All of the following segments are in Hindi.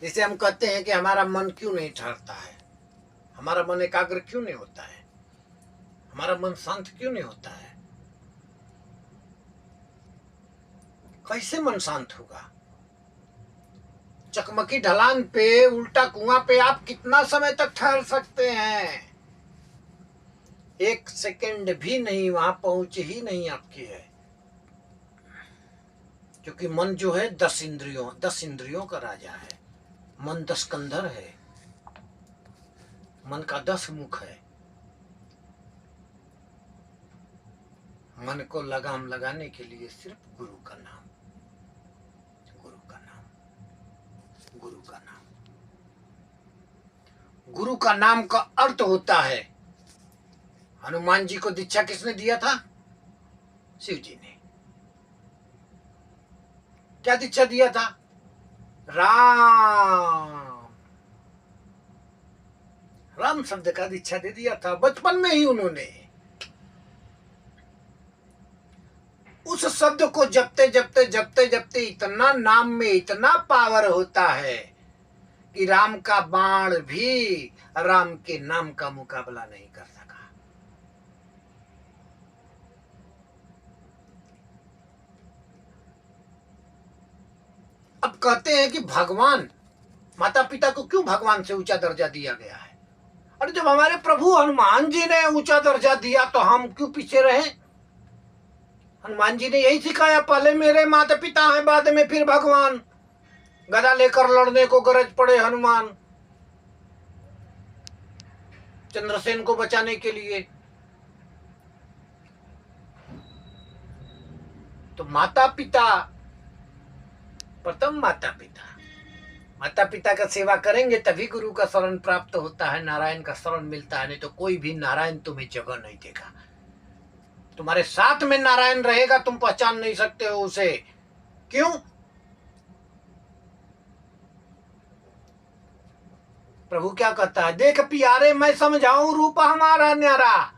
जैसे हम कहते हैं कि हमारा मन क्यों नहीं ठहरता है, हमारा मन एकाग्र क्यों नहीं होता है, हमारा मन शांत क्यों नहीं होता है। कैसे मन शांत होगा? चकमकी ढलान पे, उल्टा कुआं पे आप कितना समय तक ठहर सकते हैं? 1 सेकंड भी नहीं, वहां पहुंच ही नहीं आपकी है। क्योंकि मन जो है 10 इंद्रियों का राजा है। मन 10 कंधर है, मन का 10 मुख है। मन को लगाम लगाने के लिए सिर्फ गुरु का नाम, गुरु का नाम, गुरु का नाम। गुरु का नाम का अर्थ होता है, हनुमान जी को दीक्षा किसने दिया था? शिव जी ने। क्या दीक्षा दिया था? राम। राम शब्द का दीक्षा दे दिया था बचपन में ही उन्होंने। उस शब्द को जपते जपते जपते जपते इतना नाम में इतना पावर होता है कि राम का बाण भी राम के नाम का मुकाबला नहीं कर सका। अब कहते हैं कि भगवान, माता पिता को क्यों भगवान से ऊंचा दर्जा दिया गया है? और जब हमारे प्रभु हनुमान जी ने ऊंचा दर्जा दिया तो हम क्यों पीछे रहे? हनुमान जी ने यही सिखाया, पहले मेरे माता पिता हैं, बाद में फिर भगवान। गदा लेकर लड़ने को गरज पड़े हनुमान चंद्रसेन को बचाने के लिए। तो माता पिता प्रथम, माता पिता, माता पिता का सेवा करेंगे तभी गुरु का शरण प्राप्त होता है, नारायण का शरण मिलता है। नहीं तो कोई भी नारायण तुम्हें जगह नहीं देगा। तुम्हारे साथ में नारायण रहेगा, तुम पहचान नहीं सकते हो उसे। क्यों? प्रभु क्या कहता है? देख प्यारे मैं समझाऊं रूप हमारा न्यारा,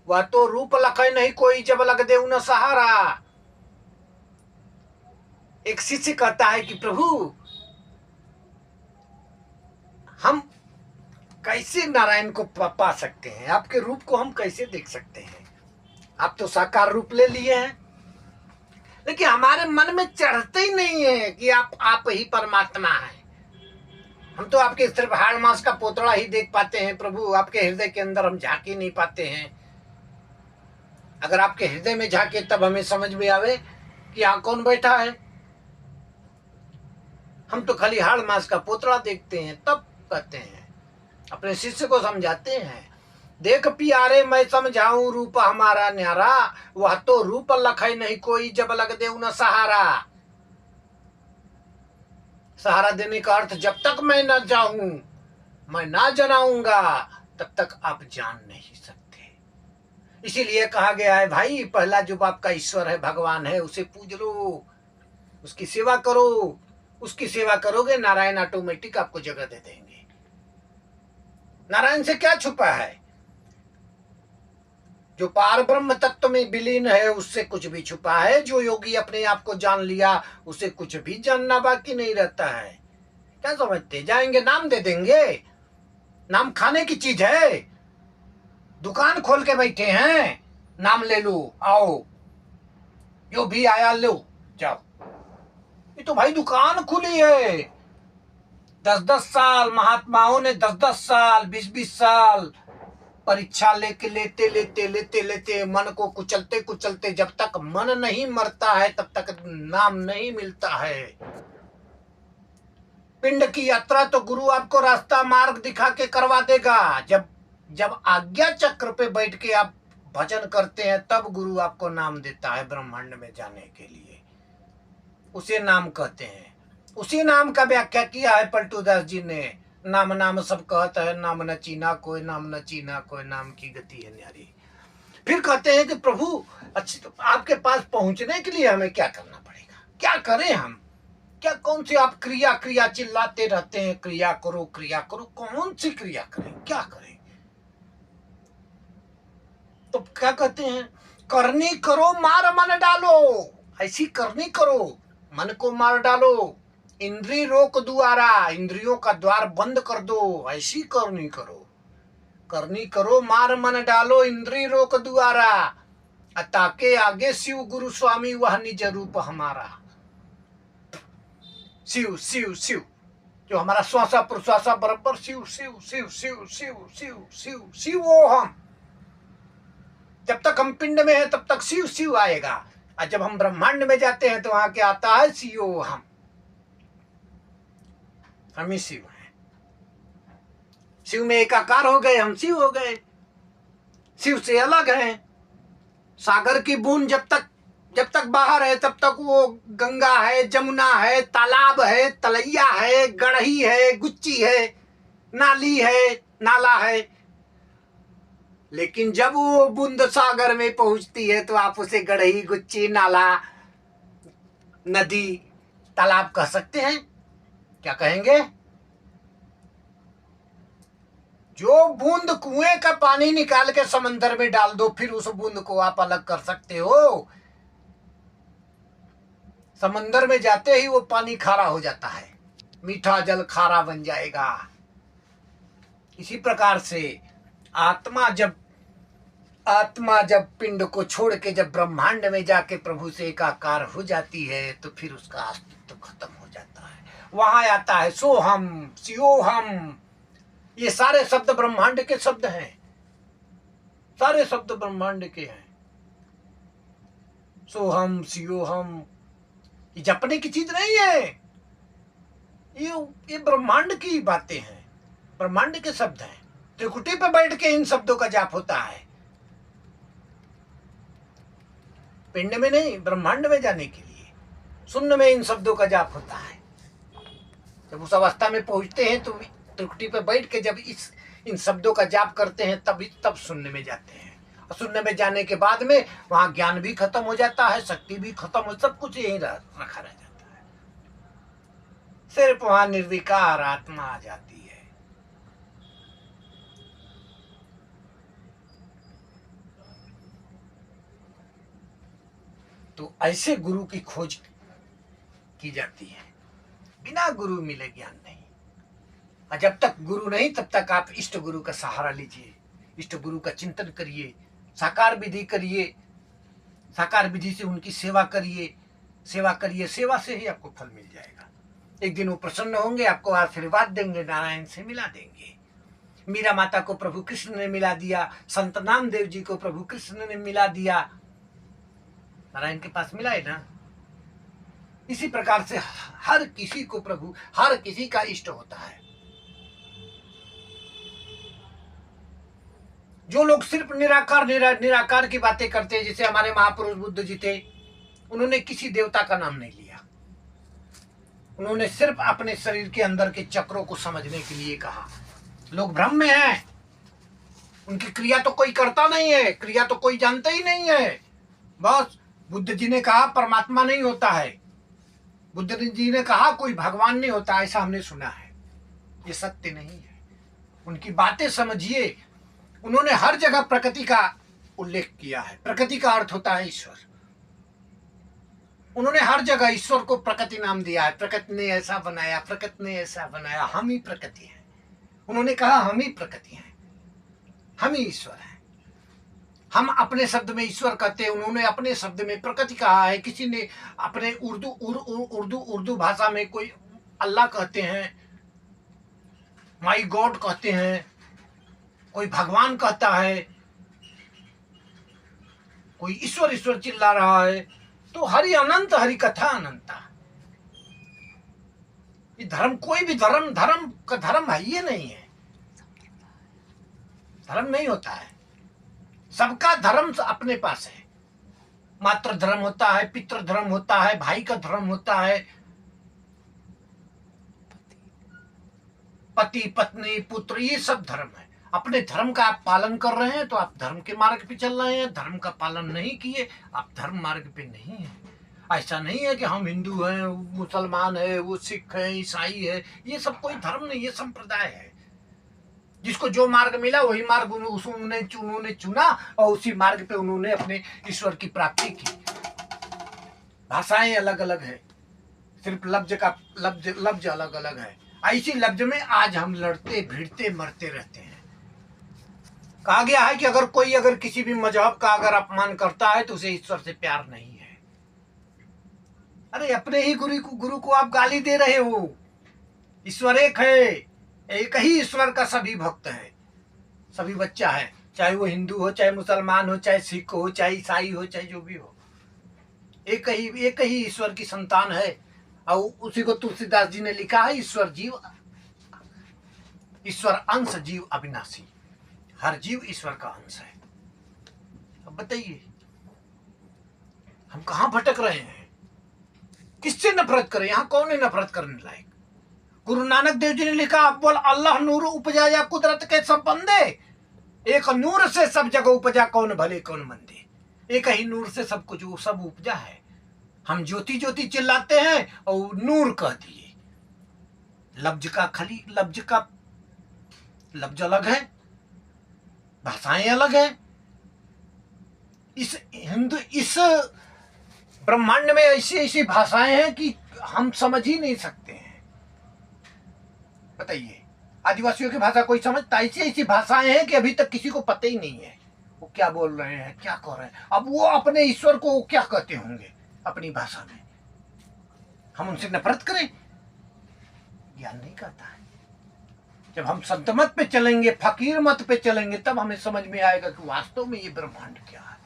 वह तो रूप लखे नहीं कोई जब लग दे न सहारा। एक शिष्य कहता है कि प्रभु हम कैसे नारायण को पा सकते हैं? आपके रूप को हम कैसे देख सकते हैं? आप तो साकार रूप ले लिए हैं, लेकिन हमारे मन में चढ़ते ही नहीं है कि आप ही परमात्मा हैं। हम तो आपके सिर्फ हाड़ मांस का पोतड़ा ही देख पाते हैं प्रभु, आपके हृदय के अंदर हम झांक ही नहीं पाते हैं। अगर आपके हृदय में झांके तब हमें समझ में आवे कि यहाँ कौन बैठा है। हम तो खाली हाड़ मांस का पोतड़ा देखते हैं, तब कहते हैं, अपने शिष्य को समझाते हैं, देख प्यारे मैं समझाऊं रूप हमारा न्यारा, वह तो रूप लखै नहीं कोई जब लग दे न सहारा। सहारा देने का अर्थ, जब तक मैं न जाऊं, मैं ना जनाऊंगा, तब तक आप जान नहीं सकते। इसीलिए कहा गया है भाई, पहला जो आपका ईश्वर है, भगवान है, उसे पूज लो, उसकी सेवा करो। उसकी सेवा करोगे, नारायण ऑटोमेटिक आपको जगह दे देंगे। नारायण से क्या छुपा है? जो पार ब्रह्म तत्व में विलीन है, उससे कुछ भी छुपा है। जो योगी अपने आप को जान लिया, उसे कुछ भी जानना बाकी नहीं रहता है। क्या समझते? जाएंगे नाम दे देंगे? नाम खाने की चीज है? दुकान खोल के बैठे हैं, नाम ले लो, आओ, जो भी आया लो, जाओ। ये तो भाई दुकान खुली है। 10-10 साल महात्माओं ने 10-10 साल 20-20 साल परीक्षा लेके लेते लेते लेते लेते मन को कुचलते कुचलते, जब तक मन नहीं मरता है तब तक नाम नहीं मिलता है। पिंड की यात्रा तो गुरु आपको रास्ता मार्ग दिखा के करवा देगा। जब आज्ञा चक्र पे बैठ के आप भजन करते हैं, तब गुरु आपको नाम देता है ब्रह्मांड में जाने के लिए। उसे नाम कहते हैं। उसी नाम का व्याख्या किया है पलटूदास जी ने, नाम नाम सब कहता है, नाम न चीना कोई, नाम न चीना कोई, नाम की गति है न्यारी। फिर कहते हैं कि प्रभु अच्छी, तो आपके पास पहुंचने के लिए हमें क्या करना पड़ेगा? क्या करें हम? क्या कौन सी आप क्रिया क्रिया चिल्लाते रहते हैं, क्रिया करो क्रिया करो। कौन सी क्रिया करें? क्या करें? तो क्या कहते हैं? करनी करो मार मन डालो। ऐसी करनी करो, मन को मार डालो, इंद्री रोक द्वारा, इंद्रियों का द्वार बंद कर दो। ऐसी करनी करो, करनी करो, मार मन डालो, इंद्री रोक द्वारा, ताके आगे शिव गुरु स्वामी वह निज रूप हमारा। शिव शिव शिव, जो हमारा श्वासा प्रश्वासा बराबर शिव शिव शिव शिव शिव शिव शिव शिव वो हम। जब तक हम पिंड में हैं तब तक शिव शिव आएगा, और जब हम ब्रह्मांड में जाते हैं तो वहां क्या आता है? शिव हम ही शिव हैं। शिव में एकाकार हो गए, हम शिव हो गए। शिव से अलग हैं। सागर की बूंद जब तक बाहर है तब तक वो गंगा है, जमुना है, तालाब है, तलैया है, गढ़ही है, गुच्ची है, नाली है, नाला है। लेकिन जब वो बूंद सागर में पहुंचती है तो आप उसे गढ़ही, गुच्ची, नाला, नदी, तालाब कह सकते हैं? क्या कहेंगे? जो बूंद कुएं का पानी निकाल के समंदर में डाल दो, फिर उस बूंद को आप अलग कर सकते हो? समंदर में जाते ही वो पानी खारा हो जाता है, मीठा जल खारा बन जाएगा। इसी प्रकार से आत्मा जब पिंड को छोड़ के जब ब्रह्मांड में जाके प्रभु से एकाकार हो जाती है तो फिर उसका अस्तित्व खत्म हो जाता है। वहां आता है सोहम, शिवोहम। ये सारे शब्द ब्रह्मांड के शब्द हैं, सारे शब्द ब्रह्मांड के हैं। सोहम, शिवोहम, ये जपने की चीज नहीं है, ये ब्रह्मांड की बातें हैं, ब्रह्मांड के शब्द हैं। त्रिकुटी पे बैठ के इन शब्दों का जाप होता है, पिंड में नहीं, ब्रह्मांड में जाने के लिए शून्य में इन शब्दों का जाप होता है। जब उस अवस्था में पहुंचते हैं तो त्रिकुटी पे बैठ के जब इन शब्दों का जाप करते हैं तब शून्य में जाते हैं। और शून्य में जाने के बाद में वहां ज्ञान भी खत्म हो जाता है, शक्ति भी खत्म हो, सब कुछ यही रखा रह जाता है। सिर्फ वहां निर्विकार आत्मा आ जाती है। तो ऐसे गुरु की खोज की जाती है। बिना गुरु मिले ज्ञान नहीं। और जब तक गुरु नहीं तब तक आप इष्ट गुरु का सहारा लीजिए, इष्ट गुरु का चिंतन करिए, साकार विधि करिए, साकार विधि से उनकी सेवा करिए, सेवा से ही आपको फल मिल जाएगा। एक दिन वो प्रसन्न होंगे, आपको आशीर्वाद देंगे, नारायण से मिला देंगे। मीरा माता को प्रभु कृष्ण ने मिला दिया, संत नामदेव जी को प्रभु कृष्ण ने मिला दिया, नारायण के पास मिला है ना। इसी प्रकार से हर किसी को प्रभु हर किसी का इष्ट होता है। जो लोग सिर्फ निराकार की बातें करते हैं, जैसे हमारे महापुरुष बुद्ध जी थे, उन्होंने किसी देवता का नाम नहीं लिया। उन्होंने सिर्फ अपने शरीर के अंदर के चक्रों को समझने के लिए कहा। लोग भ्रम में हैं, उनकी क्रिया तो कोई करता नहीं है, क्रिया तो कोई जानता ही नहीं है। बस बुद्ध जी ने कहा परमात्मा नहीं होता है, बुद्ध जी ने कहा कोई भगवान नहीं होता, ऐसा हमने सुना है। ये सत्य नहीं है। उनकी बातें समझिए। उन्होंने हर जगह प्रकृति का उल्लेख किया है। प्रकृति का अर्थ होता है ईश्वर। उन्होंने हर जगह ईश्वर को प्रकृति नाम दिया है। प्रकृति ने ऐसा बनाया, प्रकृति ने ऐसा बनाया, हम ही प्रकृति हैं। उन्होंने कहा हम ही प्रकृति हैं, हम ही ईश्वर हैं। हम अपने शब्द में ईश्वर कहते हैं, उन्होंने अपने शब्द में प्रकृति कहा है। किसी ने अपने उर्दू भाषा में कोई अल्लाह कहते हैं, माई गॉड कहते हैं, कोई भगवान कहता है, कोई ईश्वर ईश्वर चिल्ला रहा है। तो हरि अनंत, हरि कथा अनंता। ये धर्म कोई भी धर्म का धर्म है ये नहीं है, धर्म नहीं होता है। सबका धर्म अपने पास है। मातृ धर्म होता है, पितृ धर्म होता है, भाई का धर्म होता है, पति पत्नी पुत्र, ये सब धर्म है। अपने धर्म का आप पालन कर रहे हैं तो आप धर्म के मार्ग पे चल रहे हैं। धर्म का पालन नहीं किए आप धर्म मार्ग पे नहीं है। ऐसा नहीं है कि हम हिंदू हैं, मुसलमान है, वो सिख है, ईसाई है, ये सब कोई धर्म नहीं, ये संप्रदाय है। जिसको जो मार्ग मिला वही मार्ग उन्होंने चुना और उसी मार्ग पे उन्होंने अपने ईश्वर की प्राप्ति की। भाषाएं अलग अलग है, सिर्फ लफ्ज अलग अलग है। ऐसी लफ्ज में आज हम लड़ते भिड़ते मरते रहते हैं। कहा गया है कि अगर किसी भी मजहब का अगर अपमान करता है तो उसे ईश्वर से प्यार नहीं है। अरे अपने ही गुरु को आप गाली दे रहे हो। ईश्वर एक है, एक ही ईश्वर का सभी भक्त है, सभी बच्चा है, चाहे वो हिंदू हो, चाहे मुसलमान हो, चाहे सिख हो, चाहे ईसाई हो, चाहे जो भी हो, एक ही ईश्वर की संतान है। और उसी को तुलसीदास जी ने लिखा है, ईश्वर अंश जीव अविनाशी। हर जीव ईश्वर का अंश है। अब बताइए हम कहां भटक रहे हैं? किससे नफरत करें? यहां कौन है नफरत करने लायक? गुरु नानक देव जी ने लिखा, अव्वल अल्लाह नूर उपजा या कुदरत के सब बंदे, एक नूर से सब जगह उपजा, कौन भले कौन मंदे। एक ही नूर से सब कुछ सब उपजा है। हम ज्योति ज्योति चिल्लाते हैं और नूर कह दिए। लफ्ज अलग है, भाषाएं अलग है। इस ब्रह्मांड में ऐसी ऐसी भाषाएं हैं कि हम समझ ही नहीं सकते हैं। बताइए, आदिवासियों की भाषा कोई समझता? ऐसी ऐसी भाषाएं हैं कि अभी तक किसी को पता ही नहीं है वो क्या बोल रहे हैं, क्या कह रहे हैं। अब वो अपने ईश्वर को क्या कहते होंगे अपनी भाषा में? हम उनसे नफरत करें? ज्ञान नहीं करता है। जब हम संत मत पे चलेंगे, फकीर मत पे चलेंगे, तब हमें समझ में आएगा कि वास्तव में ये ब्रह्मांड क्या है।